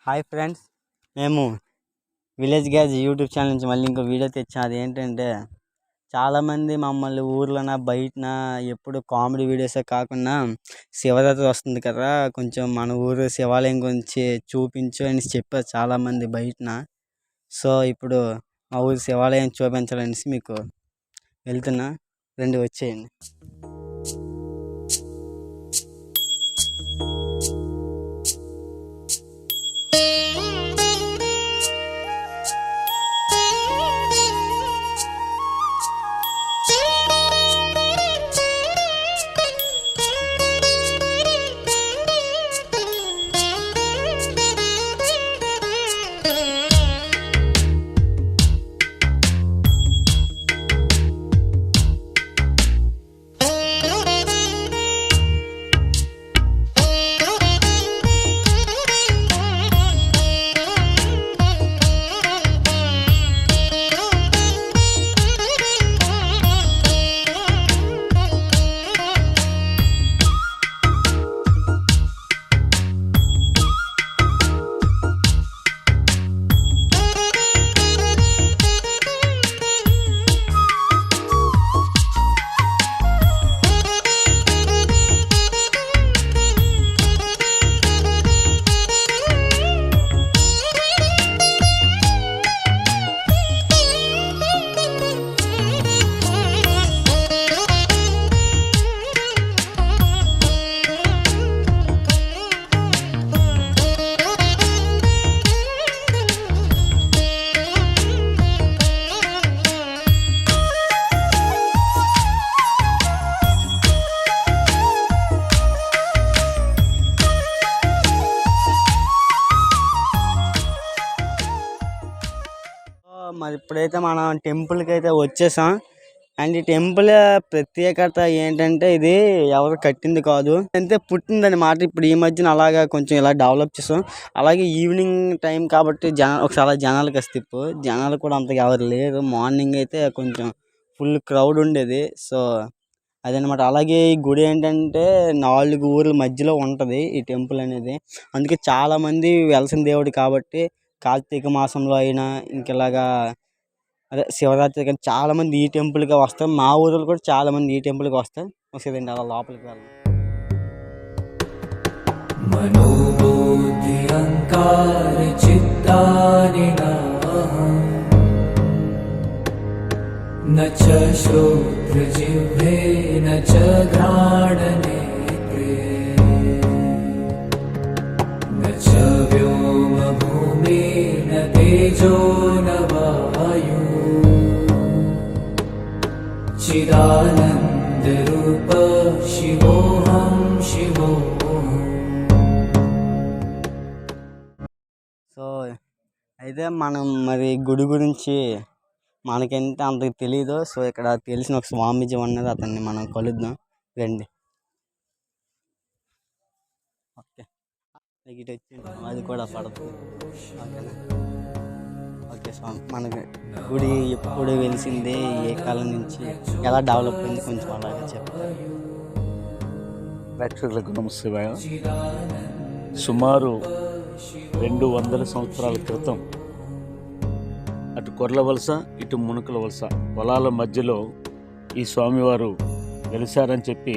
Hi friends, మేము village gauge YouTube channel నుంచి మళ్ళీ ఇంకో వీడియో తెచ్చాం. అది ఏంటంటే చాలామంది మమ్మల్ని ఊర్లోన బయటన ఎప్పుడు కామెడీ వీడియోసే కాకుండా శివరాత్రి వస్తుంది కదా, కొంచెం మన ఊరు శివాలయం గురించి చూపించు అని చెప్పారు చాలామంది బయటన. సో ఇప్పుడు మా ఊరు శివాలయం చూపించాలనేసి మీకు వెళ్తున్నా, రండి వచ్చేయండి. మరి ఇప్పుడైతే మనం టెంపుల్కి అయితే వచ్చేసాం. అండ్ ఈ టెంపుల్ ప్రత్యేకత ఏంటంటే ఇది ఎవరు కట్టింది కాదు, అంతే పుట్టిందని మాట. ఇప్పుడు ఈ మధ్యన అలాగా కొంచెం ఇలా డెవలప్ చేసాం. అలాగే ఈవినింగ్ టైం కాబట్టి ఒకసారి జనాలకి వస్తే ఇప్పుడు జనాలు కూడా అంతగా ఎవరు లేరు. మార్నింగ్ అయితే కొంచెం ఫుల్ క్రౌడ్ ఉండేది. సో అదనమాట. అలాగే ఈ గుడి ఏంటంటే 4 ఊర్ల మధ్యలో ఉంటుంది ఈ టెంపుల్ అనేది. అందుకే చాలామంది వెలసిన దేవుడు కాబట్టి కార్తీక మాసంలో అయినా ఇంకెలాగా అదే శివరాత్రి కానీ చాలామంది ఈ టెంపుల్కి వస్తారు. మా ఊరిలో కూడా చాలామంది ఈ టెంపుల్కి వస్తారు. ఒకసారి అలా లోపలికి వెళ్ళాలి. మనోబుద్ధి అహంకార చిత్తాని న చ శ్రోత్ర జిహ్వే న చ ఘ్రాణ నేత్రే న చ వ్యోమ భూమి న తేజో న వాయు చిదానంద రూప శివోహం శివోహం. సో అయితే మనం మరి గుడి గురించి మనకెంత అంతకు తెలీదు. సో ఇక్కడ తెలిసిన ఒక స్వామీజీ ఉన్నది, అతన్ని మనం కలుద్దాం రండి. ఓకే, ఇటు వచ్చింది అది కూడా పడుతుంది. ఓకేనా? ఓకే స్వామి, మనకి గుడి ఎప్పుడు వెలిసింది, ఏ కాలం నుంచి ఎలా డెవలప్ అయింది కొంచెం అలాగే చెప్తారు. ప్రేక్షకులకు నమస్కారం. సుమారు 200 సంవత్సరాల క్రితం అటు కొర్ల వలస ఇటు మునుకల వలస పొలాల మధ్యలో ఈ స్వామివారు వెలిశారని చెప్పి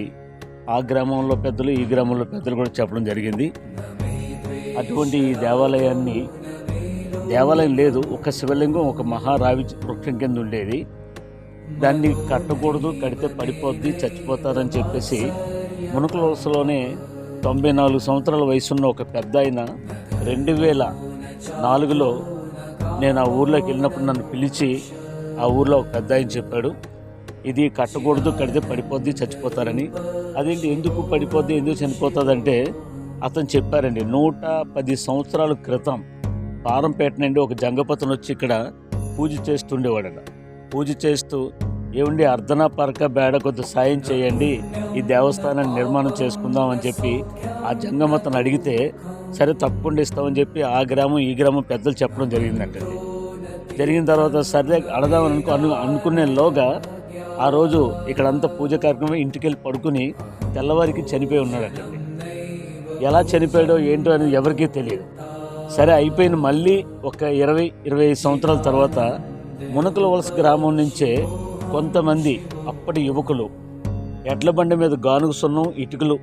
ఆ గ్రామంలో పెద్దలు ఈ గ్రామంలో పెద్దలు కూడా చెప్పడం జరిగింది. అటువంటి ఈ దేవాలయం లేదు, ఒక శివలింగం ఒక మహారావి వృక్షం కింద ఉండేది. దాన్ని కట్టకూడదు, కడితే పడిపోద్ది, చచ్చిపోతారని చెప్పేసి మునుకల వలసలోనే 94 సంవత్సరాల వయసున్న ఒక పెద్ద ఆయన 2004లో నేను ఆ ఊర్లోకి వెళ్ళినప్పుడు నన్ను పిలిచి ఆ ఊర్లో ఒక పెద్ద ఆయన చెప్పాడు, ఇది కట్టకూడదు, కడితే పడిపోద్ది, చచ్చిపోతారని. అదేంటి, ఎందుకు పడిపోద్ది, ఎందుకు చనిపోతుందంటే అతను చెప్పారండి, 110 సంవత్సరాల క్రితం పారంపేట నుండి ఒక జంగపతను వచ్చి ఇక్కడ పూజ చేస్తుండేవాడట. పూజ చేస్తూ, ఏమండి అర్ధనా పరక బేడ కొద్ది సాయం చేయండి, ఈ దేవస్థానాన్ని నిర్మాణం చేసుకుందాం అని చెప్పి ఆ జంగమతను అడిగితే సరే తప్పకుండా ఇస్తామని చెప్పి ఆ గ్రామం ఈ గ్రామం పెద్దలు చెప్పడం జరిగిందంటండి. జరిగిన తర్వాత సరే అడదామని అనుకునేలోగా ఆ రోజు ఇక్కడంతా పూజ కార్యక్రమం ఇంటికి వెళ్ళి పడుకుని తెల్లవారికి చనిపోయి ఉన్నాడటండి. ఎలా చనిపోయాడో ఏంటో అనేది ఎవరికీ తెలియదు. సరే అయిపోయిన మళ్ళీ ఒక 20-25 సంవత్సరాల తర్వాత మునకల వలస గ్రామం నుంచే కొంతమంది అప్పటి యువకులు ఎడ్ల బండి మీద గానుగ సున్నం ఇటుకలు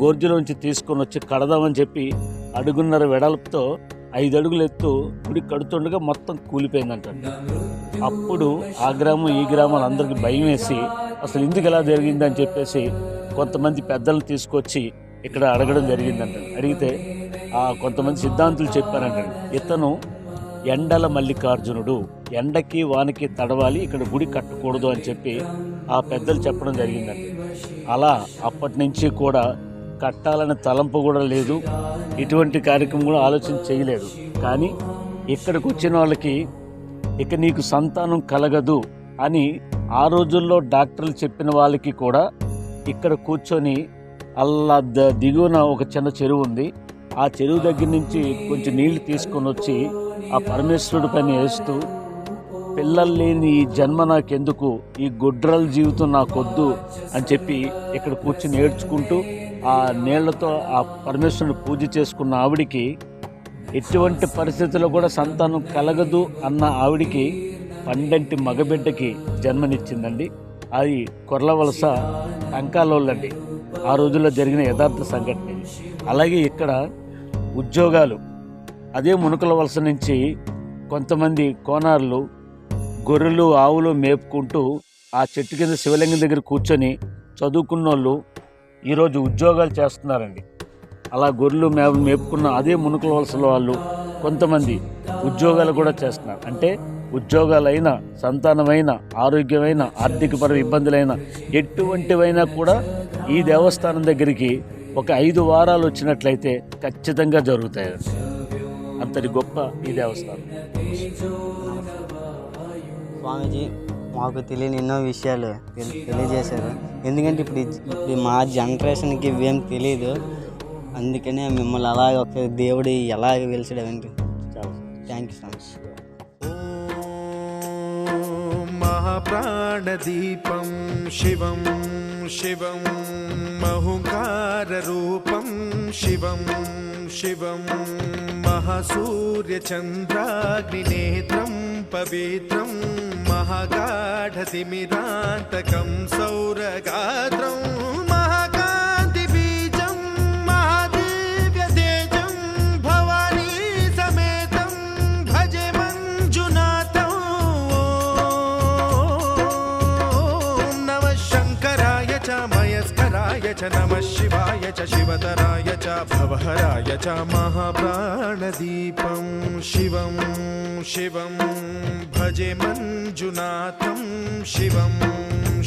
గోర్జులోంచి తీసుకొని వచ్చి కడదామని చెప్పి 1.5 వెడల్పుతో 5 అడుగులు ఎత్తు గుడి కడుతుండగా మొత్తం కూలిపోయిందంట. అప్పుడు ఆ గ్రామం ఈ గ్రామాలు అందరికీ భయం వేసి అసలు ఎందుకు ఇలా జరిగిందని చెప్పేసి కొంతమంది పెద్దలను తీసుకొచ్చి ఇక్కడ అడగడం జరిగిందంట. అడిగితే కొంతమంది సిద్ధాంతులు చెప్పారంట, ఇతను ఎండల మల్లికార్జునుడు, ఎండకి వానికి తడవాలి, ఇక్కడ గుడి కట్టకూడదు అని చెప్పి ఆ పెద్దలు చెప్పడం జరిగిందంట. అలా అప్పటి నుంచి కూడా కట్టాలనే తలంపు కూడా లేదు, ఇటువంటి కార్యక్రమం కూడా ఆలోచన చేయలేదు. కానీ ఇక్కడికి వచ్చిన వాళ్ళకి ఇక నీకు సంతానం కలగదు అని ఆ రోజుల్లో డాక్టర్లు చెప్పిన వాళ్ళకి కూడా ఇక్కడ కూర్చొని అల్లా దిగువన ఒక చిన్న చెరువు ఉంది, ఆ చెరువు దగ్గర నుంచి కొంచెం నీళ్లు తీసుకొని వచ్చి ఆ పరమేశ్వరుడి పైన వేస్తూ పిల్లలు లేని ఈ జన్మ నాకెందుకు, ఈ గుడ్రల జీవితం నాకొద్దు అని చెప్పి ఇక్కడ కూర్చుని ఏడ్చుకుంటూ ఆ నీళ్లతో ఆ పరమేశ్వరుని పూజ చేసుకున్న ఆవిడికి ఎటువంటి పరిస్థితుల్లో కూడా సంతానం కలగదు అన్న ఆవిడికి 12 మగబిడ్డకి జన్మనిచ్చిందండి. అది కొర్లవలస టంకాలోళ్ళండి. ఆ రోజుల్లో జరిగిన యథార్థ సంఘటన. అలాగే ఇక్కడ ఉద్యోగాలు, అదే మునకల వలస నుంచి కొంతమంది కోనార్లు గొర్రెలు ఆవులు మేపుకుంటూ ఆ చెట్టు కింద శివలింగం దగ్గర కూర్చొని చదువుకున్న వాళ్ళు ఈరోజు ఉద్యోగాలు చేస్తున్నారండి. అలా గొర్రెలు మేపుకున్న అదే మునకల వలసలో వాళ్ళు కొంతమంది ఉద్యోగాలు కూడా చేస్తున్నారు. అంటే ఉద్యోగాలైనా, సంతానమైన, ఆరోగ్యమైన, ఆర్థికపర ఇబ్బందులైన ఎటువంటివైనా కూడా ఈ దేవస్థానం దగ్గరికి ఒక 5 వారాలు వచ్చినట్లయితే ఖచ్చితంగా జరుగుతాయి. అంతటి గొప్ప ఈ దేవస్థానం. స్వామీజీ మాకు తెలియని ఎన్నో విషయాలు తెలియజేశారు. ఎందుకంటే ఇప్పుడు మా జనరేషన్కి ఇవేం తెలియదు. అందుకనే మిమ్మల్ని అలాగ ఒక దేవుడు ఎలాగ వెలిసాడు అంటే థ్యాంక్ యూ స్వామి. మహాప్రాణదీపం శివం శివం మహుంకారరూపం శివం శివం మహాసూర్యచంద్రాగ్నినేత్రం పవిత్రం మహాగాఢతిమిరాంతకం సౌరగాత్రం మహాకాంతిబీజం మహాదివ్యతేజం భవానీ సమేతం భజే మంజునాథం. ఓం నమః శంకరాయ చ మయస్కరాయ చ నమః శివాయ చ శివతరాయ చ భవహరాయ చ మహాప్రాణదీపం శివం శివం భజే మంజునాథం శివం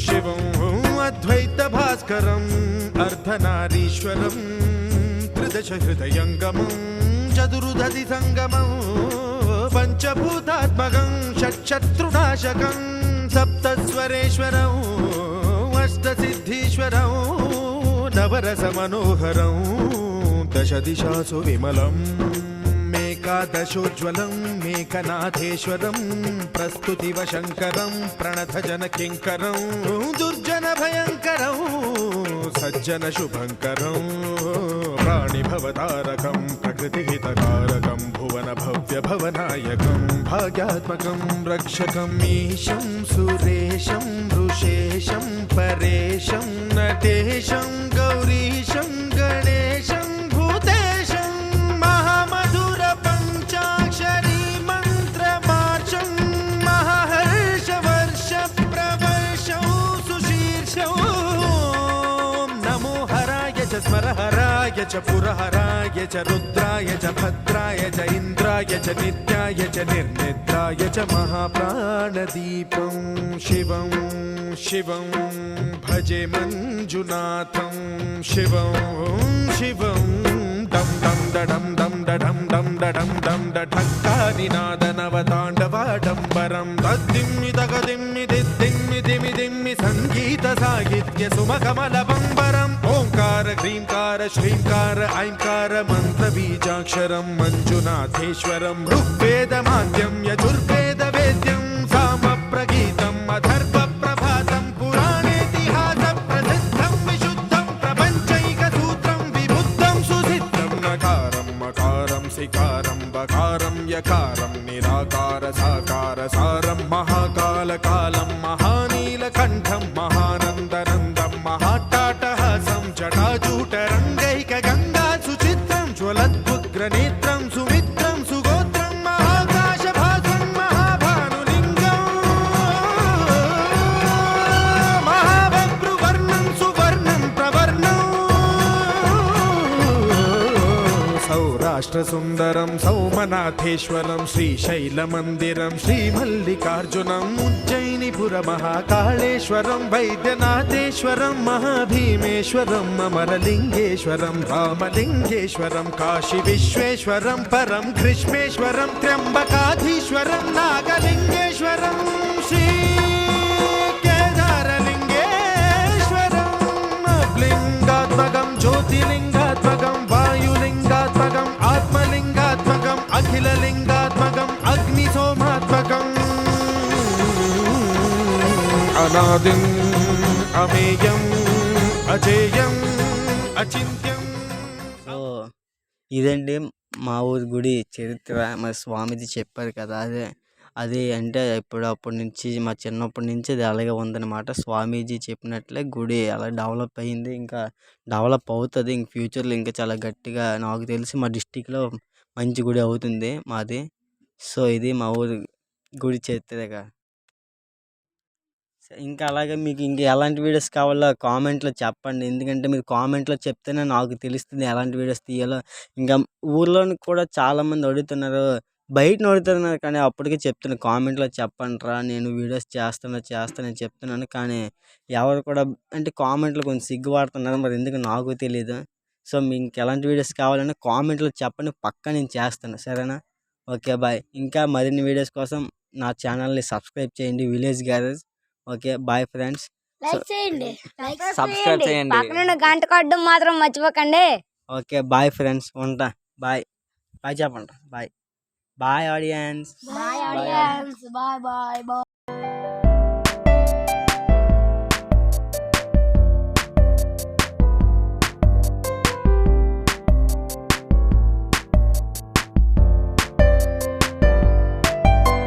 శివం అద్వైత భాస్కరం అర్ధనారీశ్వరం త్రిదశ హృదయంగమం చతురుదధి సంగమం పంచభూతాత్మకం షట్శత్రునాశకం సప్తస్వరేశ్వరం అష్టసిద్ధీశ్వరం నవరస మనోహరం దశ దిశాసు విమలం మేకాదశోజ్వలం మేకనాథేశ్వరం ప్రస్తుతివ శంకరం ప్రణత జన కింకరం దుర్జన భయంకరం సజ్జన శుభంకరం ప్రాణిభవతారకం ప్రకృతి హితకారకం భువన భవ్య భవనాయకం భాగ్యాత్మకం రక్షకం ఈశం సురేశం ఋషేశం పరేశం నటేశం గౌరీశం గణేశం భూతేశం మహామధుర పంచాక్షరీ మంత్రమార్షం మహాహర్షవర్ష ప్రవర్షం సుశీర్షం నమో హరాయ చ స్మరహరాయ చ పురహరాయ చ రుద్రాయ చ భద్రాయ చ ఇంద్రాయ చ నిత్యాయ చ నిర్నిద్రాయ చ మహాప్రాణదీపం శివం శివం భజే మంజునాథం శివం శివం డం డం డడం డం డడం డం డడం డం ఢక్కానినాదనవతాండవాడంబరం తద్దిమ్మి తగదిమ్మి దిద్దిమ్మి దిమి దిమ్మి సంగీత సాహిత్య సుమకమల బంబరం ఓంకార హ్రీంకార శ్రీంకార ఐంకార మంత్ర బీజాక్షరం మంజునాథేశ్వరం ఋగ్వేద మాద్యం యజుర్వేద వేద్యం సామ ప్రగీతం అథర్వ ప్రభాతం పురాణేతిహాస ప్రసిద్ధం విశుద్ధం ప్రపంచైక సూత్రం విబుద్ధం సుసిద్ధం నకారం మకారం సికారం నిరామయకారం నిరాకార సాకార సారం మహాకాలకాలం మహానీలకంఠం మహానందనందం మహాటాటహాసం జటాజూటరంగైక గంగా సుచిత్రం జ్వలద్వుగ్రనేత్రం సుమిత్రం సుగోత్రం మహాకాశభాసం మహాభానులింగం మహాభద్రువర్ణం సువర్ణం ప్రవర్ణం సౌరాష్ట్రసుందరం సౌమనాథేశ్వరం శ్రీశైలమందిరం శ్రీమల్లికార్జునం ఉజ్జయినిపురమహాకాళేశ్వరం వైద్యనాథేశ్వరం మహాభీమేశ్వరం అమరలింగేశ్వరం రామలింగేశ్వరం కాశీ విశ్వేశ్వరం పరం కృష్ణేశ్వరం త్ర్యంబకాధీశ్వరం నాగలింగేశ్వరం శ్రీ కేదారలింగేశ్వరం లింగాత్మకం జ్యోతిలింగాత్మకం వాయులింగాత్మకం ఆత్మలింగాత్మకం అఖిలలింగాత్మకం అగ్నిసోమాత్మకం అనాదిం అమేయం అజేయం అచింత్యం. సో ఇదండి మా ఊరి గుడి చరిత్ర. మరి స్వామిజీ చెప్పారు కదా, అదే అంటే అప్పటి నుంచి మా చిన్నప్పటి నుంచి అది అలాగే ఉందన్నమాట. స్వామీజీ చెప్పినట్లే గుడి అలా డెవలప్ అయ్యింది, ఇంకా డెవలప్ అవుతుంది. ఇంక ఫ్యూచర్లో ఇంకా చాలా గట్టిగా నాకు తెలిసి మా డిస్టిక్లో మంచి గుడి అవుతుంది మాది. సో ఇది మా ఊరి గుడి చరిత్రగా. ఇంకా అలాగే మీకు ఇంకా ఎలాంటి వీడియోస్ కావాలో కామెంట్లో చెప్పండి. ఎందుకంటే మీరు కామెంట్లో చెప్తేనే నాకు తెలుస్తుంది ఎలాంటి వీడియోస్ తీయాలో. ఇంకా ఊర్లోని కూడా చాలామంది అడుగుతున్నారు, బయటను అడుగుతున్నారు, కానీ అప్పటికే చెప్తున్నాను కామెంట్లో చెప్పండిరా, నేను వీడియోస్ చేస్తానని చెప్తున్నాను. కానీ ఎవరు కూడా అంటే కామెంట్లో కొంచెం సిగ్గుపడుతున్నారు, మరి ఎందుకు నాకు తెలియదు. సో మీకు ఎలాంటి వీడియోస్ కావాలని కామెంట్లో చెప్పండి, పక్కా నేను చేస్తాను, సరేనా? Okay bye. ఇంకా మరిన్ని వీడియోస్ కోసం నా ఛానల్ని సబ్స్క్రైబ్ చేయండి, village garage. Okay bye friends. Like చేయండి, సబ్స్క్రైబ్ చేయండి. పక్కన గంట కొట్టడం మాత్రం మర్చిపోకండి. ఓకే బాయ్ ఫ్రెండ్స్, ఉంటా. బాయ్ బాయ్ చెప్పండి. Bye bye audience. Bye audience, bye bye bye.